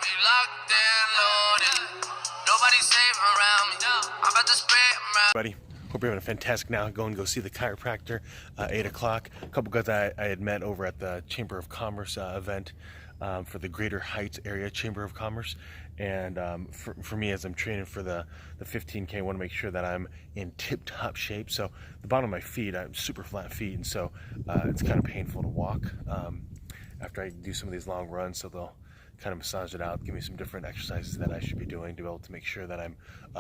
be locked and loaded. Nobody safe around me. I'm about to spread around. Buddy, hope you're having a fantastic now. Go and go see the chiropractor, 8 o'clock. A couple guys I had met over at the Chamber of Commerce event for the Greater Heights Area Chamber of Commerce. And for me, as I'm training for the 15K, I want to make sure that I'm in tip-top shape. So the bottom of my feet, I have super flat feet, and so it's kind of painful to walk after I do some of these long runs. So they'll kind of massage it out, give me some different exercises that I should be doing to be able to make sure that I'm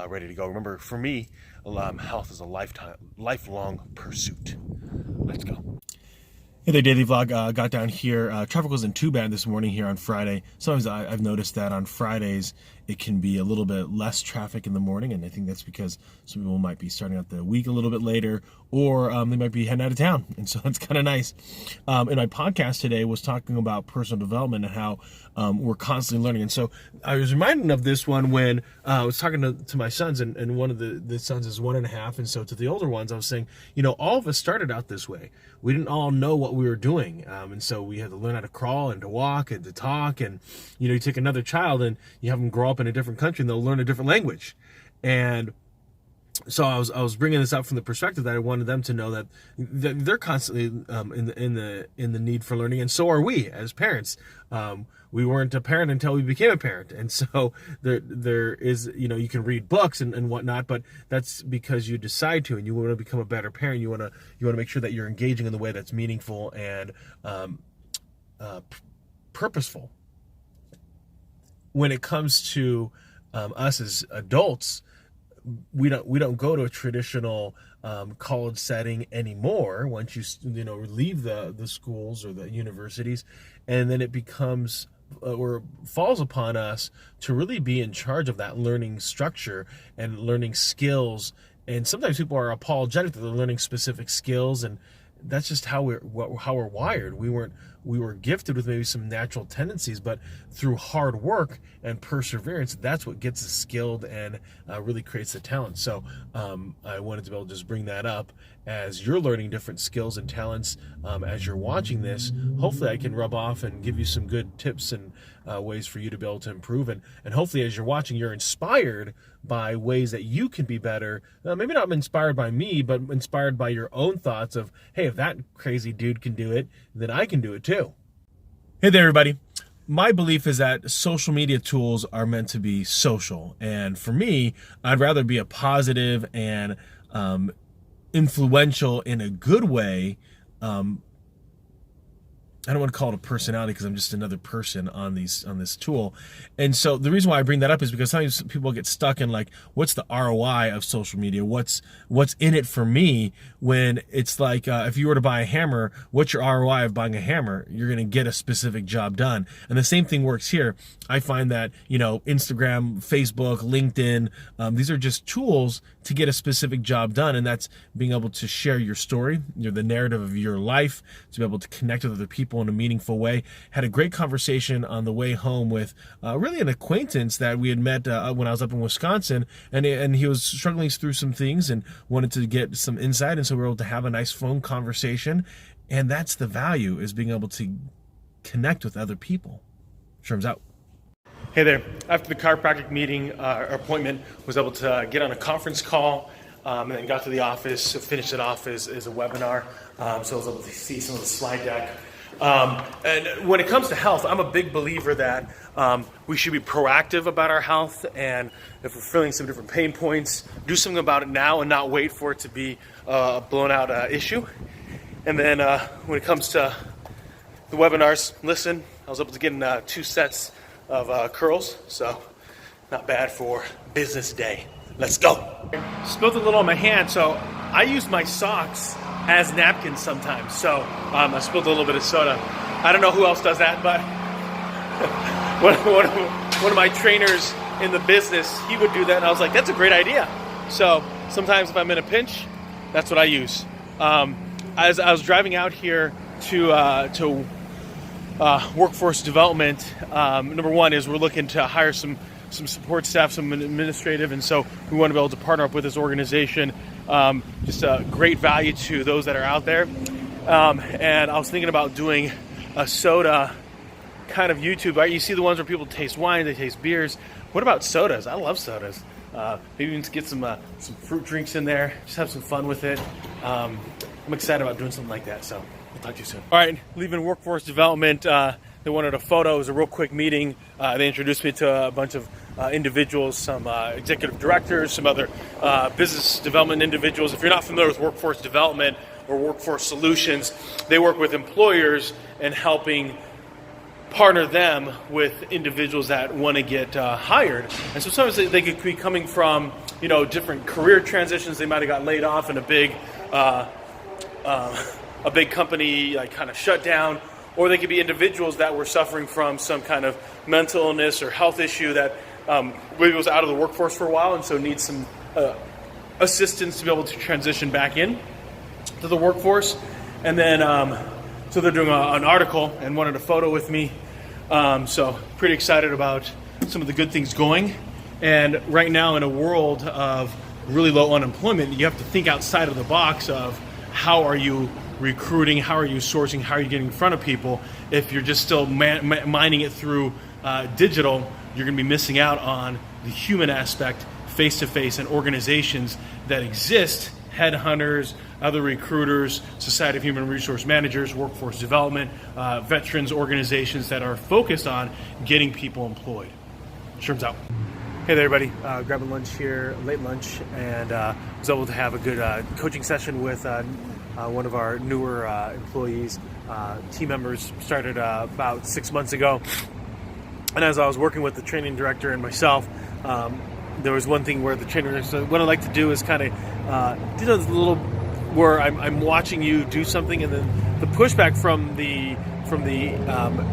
ready to go. Remember, for me, health is a lifelong pursuit. Let's go. Hey there, Daily Vlog. Got down here. Traffic wasn't too bad this morning here on Friday. Sometimes I've noticed that on Fridays it can be a little bit less traffic in the morning, and I think that's because some people might be starting out the week a little bit later, or they might be heading out of town, and so that's kind of nice. In my podcast today was talking about personal development and how we're constantly learning, and so I was reminded of this one when I was talking to my sons, and one of the sons is 1.5, and so to the older ones I was saying, all of us started out this way. We didn't all know what we were doing, and so we had to learn how to crawl and to walk and to talk, and you take another child and you have them grow up in a different country and they'll learn a different language. And so I was bringing this up from the perspective that I wanted them to know that they're constantly in the need for learning, and so are we as parents. We weren't a parent until we became a parent, and so there is you can read books and whatnot, but that's because you decide to, and you want to become a better parent. You want to make sure that you're engaging in the way that's meaningful and purposeful. When it comes to us as adults, we don't go to a traditional college setting anymore once you leave the schools or the universities, and then it becomes or falls upon us to really be in charge of that learning structure and learning skills. And sometimes people are apologetic that they're learning specific skills, and that's just how we're wired. We were gifted with maybe some natural tendencies, but through hard work and perseverance, that's what gets us skilled and really creates the talent. So I wanted to be able to just bring that up as you're learning different skills and talents as you're watching this. Hopefully I can rub off and give you some good tips and ways for you to be able to improve. And hopefully as you're watching, you're inspired by ways that you can be better. Maybe not inspired by me, but inspired by your own thoughts of, hey, if that crazy dude can do it, then I can do it too. Hey there, everybody. My belief is that social media tools are meant to be social. And for me, I'd rather be a positive and influential in a good way. I don't want to call it a personality because I'm just another person on this tool. And so the reason why I bring that up is because sometimes people get stuck in like, what's the ROI of social media? What's in it for me? When it's like, if you were to buy a hammer, what's your ROI of buying a hammer? You're going to get a specific job done. And the same thing works here. I find that, Instagram, Facebook, LinkedIn, these are just tools to get a specific job done. And that's being able to share your story, the narrative of your life, to be able to connect with other people in a meaningful way. Had a great conversation on the way home with really an acquaintance that we had met when I was up in Wisconsin, and he was struggling through some things and wanted to get some insight, and so we were able to have a nice phone conversation. And that's the value, is being able to connect with other people. Sherman's out. Hey there. After the chiropractic meeting or appointment, was able to get on a conference call and then got to the office, finished it off as a webinar. So I was able to see some of the slide deck. And when it comes to health, I'm a big believer that we should be proactive about our health, and if we're feeling some different pain points, do something about it now and not wait for it to be a blown out issue. And then when it comes to the webinars, listen, I was able to get in 2 sets of curls, so not bad for business day. Let's go. Spilled a little on my hand, so I use my socks as napkins sometimes. So I spilled a little bit of soda. I don't know who else does that, but one of my trainers in the business, he would do that, and I was like, that's a great idea. So sometimes if I'm in a pinch, that's what I use. As I was driving out here to workforce development, number one is we're looking to hire some support staff, some administrative, and so we want to be able to partner up with this organization. Just a great value to those that are out there. And I was thinking about doing a soda kind of YouTube, right? You see the ones where people taste wine, they taste beers. What about sodas? I love sodas. Maybe even get some fruit drinks in there. Just have some fun with it. I'm excited about doing something like that. So we'll talk to you soon. All right, leaving workforce development. They wanted a photo. It was a real quick meeting. They introduced me to a bunch of individuals, some executive directors, some other business development individuals. If you're not familiar with workforce development or workforce solutions, they work with employers and helping partner them with individuals that want to get hired. And so sometimes they could be coming from, you know, different career transitions. They might have got laid off in a big company, like, kind of shut down, or they could be individuals that were suffering from some kind of mental illness or health issue that maybe was out of the workforce for a while and so needs some assistance to be able to transition back in to the workforce. And then so they're doing an article and wanted a photo with me. So pretty excited about some of the good things going. And right now, in a world of really low unemployment, you have to think outside of the box of how are you recruiting, how are you sourcing, how are you getting in front of people. If you're just still mining it through digital, you're going to be missing out on the human aspect, face-to-face, and organizations that exist, headhunters, other recruiters, Society of Human Resource Managers, workforce development, veterans organizations that are focused on getting people employed. Sherman's out. Hey there, everybody. Grabbing lunch here, late lunch, and was able to have a good coaching session with one of our newer employees. Team members started about 6 months ago. And as I was working with the training director and myself, there was one thing where the trainer director said, what I like to do is kind of do this little where I'm watching you do something, and then the pushback from the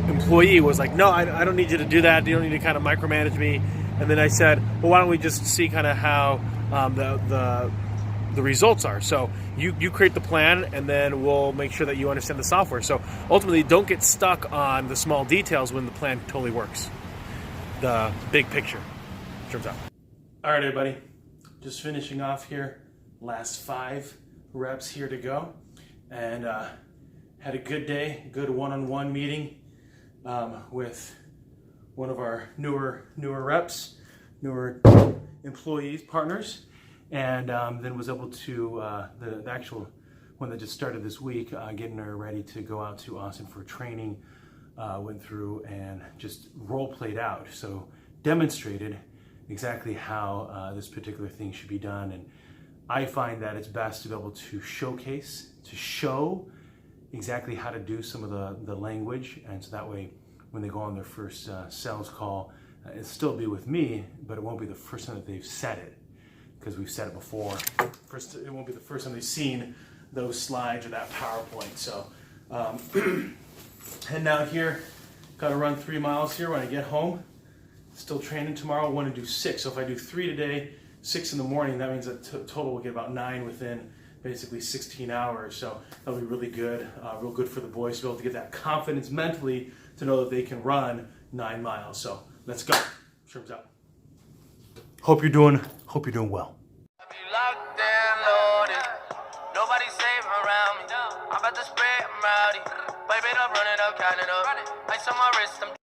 employee was like, no, I don't need you to do that. You don't need to kind of micromanage me. And then I said, well, why don't we just see kind of how the results are. So you create the plan, and then we'll make sure that you understand the software. So ultimately, don't get stuck on the small details when the plan totally works. The big picture turns out. All right, everybody, just finishing off here. Last 5 reps here to go, and had a good day, good one-on-one meeting with one of our newer reps, newer employees, partners. And then was able to, the actual one that just started this week, getting her ready to go out to Austin for training, went through and just role played out. So demonstrated exactly how this particular thing should be done. And I find that it's best to be able to showcase, to show exactly how to do some of the language. And so that way, when they go on their first sales call, it'll still be with me, but it won't be the first time that they've said it, because we've said it before. It won't be the first time they've seen those slides or that PowerPoint. So heading out here, got to run 3 miles here when I get home. Still training tomorrow. I want to do 6. So if I do 3 today, 6 in the morning, that means that total will get about 9 within basically 16 hours. So that'll be really good, real good for the boys to be able to get that confidence mentally to know that they can run 9 miles. So let's go. Sherman's out. Hope you're doing well.